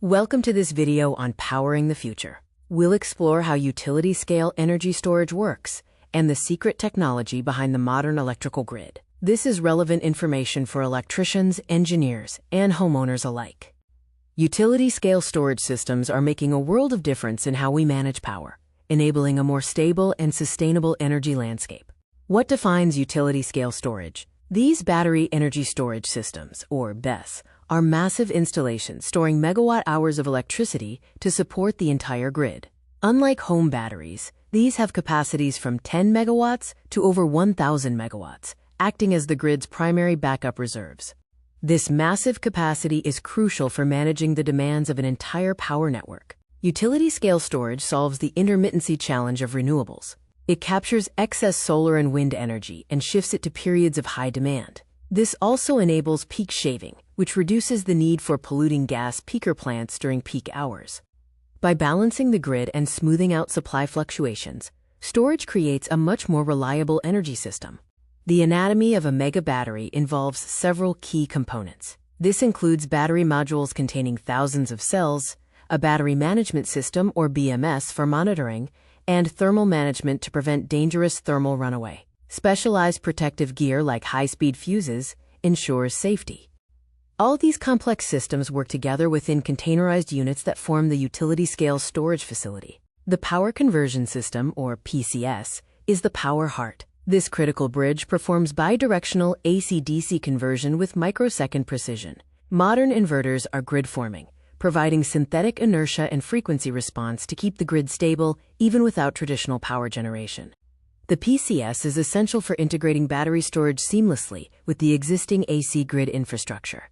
Welcome to this video on powering the future. We'll explore how utility-scale energy storage works and the secret technology behind the modern electrical grid. This is relevant information for electricians, engineers, and homeowners alike. Utility-scale storage systems are making a world of difference in how we manage power, enabling a more stable and sustainable energy landscape. What defines utility-scale storage? These battery energy storage systems, or BESS, are massive installations storing megawatt-hours of electricity to support the entire grid. Unlike home batteries, these have capacities from 10 megawatts to over 1,000 megawatts, acting as the grid's primary backup reserves. This massive capacity is crucial for managing the demands of an entire power network. Utility-scale storage solves the intermittency challenge of renewables. It captures excess solar and wind energy and shifts it to periods of high demand. This also enables peak shaving, which reduces the need for polluting gas peaker plants during peak hours. By balancing the grid and smoothing out supply fluctuations, storage creates a much more reliable energy system. The anatomy of a mega battery involves several key components. This includes battery modules containing thousands of cells, a battery management system or BMS for monitoring, and thermal management to prevent dangerous thermal runaway. Specialized protective gear like high-speed fuses ensures safety. All these complex systems work together within containerized units that form the utility-scale storage facility. The power conversion system, or PCS, is the power heart. This critical bridge performs bi-directional AC-DC conversion with microsecond precision. Modern inverters are grid-forming, providing synthetic inertia and frequency response to keep the grid stable even without traditional power generation. The PCS is essential for integrating battery storage seamlessly with the existing AC grid infrastructure.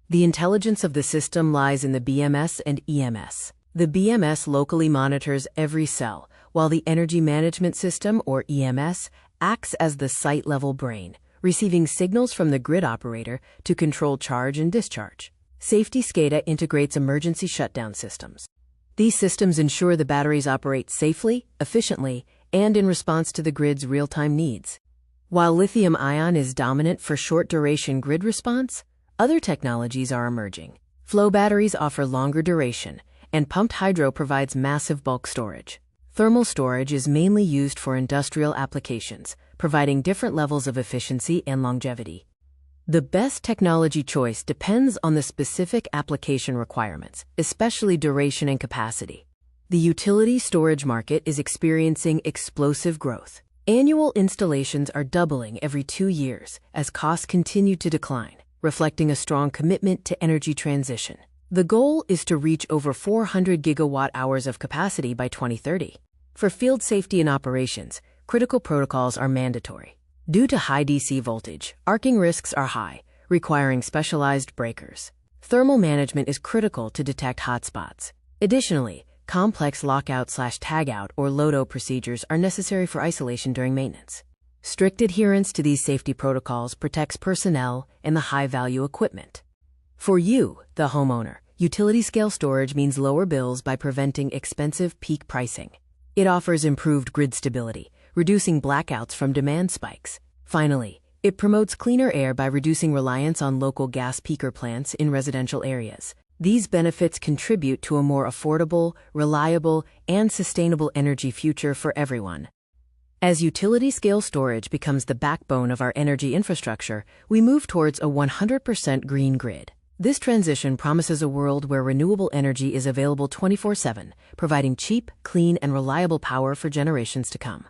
The intelligence of the system lies in the BMS and EMS. The BMS locally monitors every cell, while the Energy Management System, or EMS, acts as the site-level brain, receiving signals from the grid operator to control charge and discharge. Safety SCADA integrates emergency shutdown systems. These systems ensure the batteries operate safely, efficiently, and in response to the grid's real-time needs. While lithium-ion is dominant for short-duration grid response, other technologies are emerging. Flow batteries offer longer duration, and pumped hydro provides massive bulk storage. Thermal storage is mainly used for industrial applications, providing different levels of efficiency and longevity. The best technology choice depends on the specific application requirements, especially duration and capacity. The utility storage market is experiencing explosive growth. Annual installations are doubling every 2 years as costs continue to decline, reflecting a strong commitment to energy transition. The goal is to reach over 400 gigawatt-hours of capacity by 2030. For field safety and operations, critical protocols are mandatory. Due to high DC voltage, arcing risks are high, requiring specialized breakers. Thermal management is critical to detect hotspots. Additionally, complex lockout/tagout or LOTO procedures are necessary for isolation during maintenance. Strict adherence to these safety protocols protects personnel and the high-value equipment. For you, the homeowner, utility-scale storage means lower bills by preventing expensive peak pricing. It offers improved grid stability, reducing blackouts from demand spikes. Finally, it promotes cleaner air by reducing reliance on local gas peaker plants in residential areas. These benefits contribute to a more affordable, reliable, and sustainable energy future for everyone. As utility-scale storage becomes the backbone of our energy infrastructure, we move towards a 100% green grid. This transition promises a world where renewable energy is available 24/7, providing cheap, clean, and reliable power for generations to come.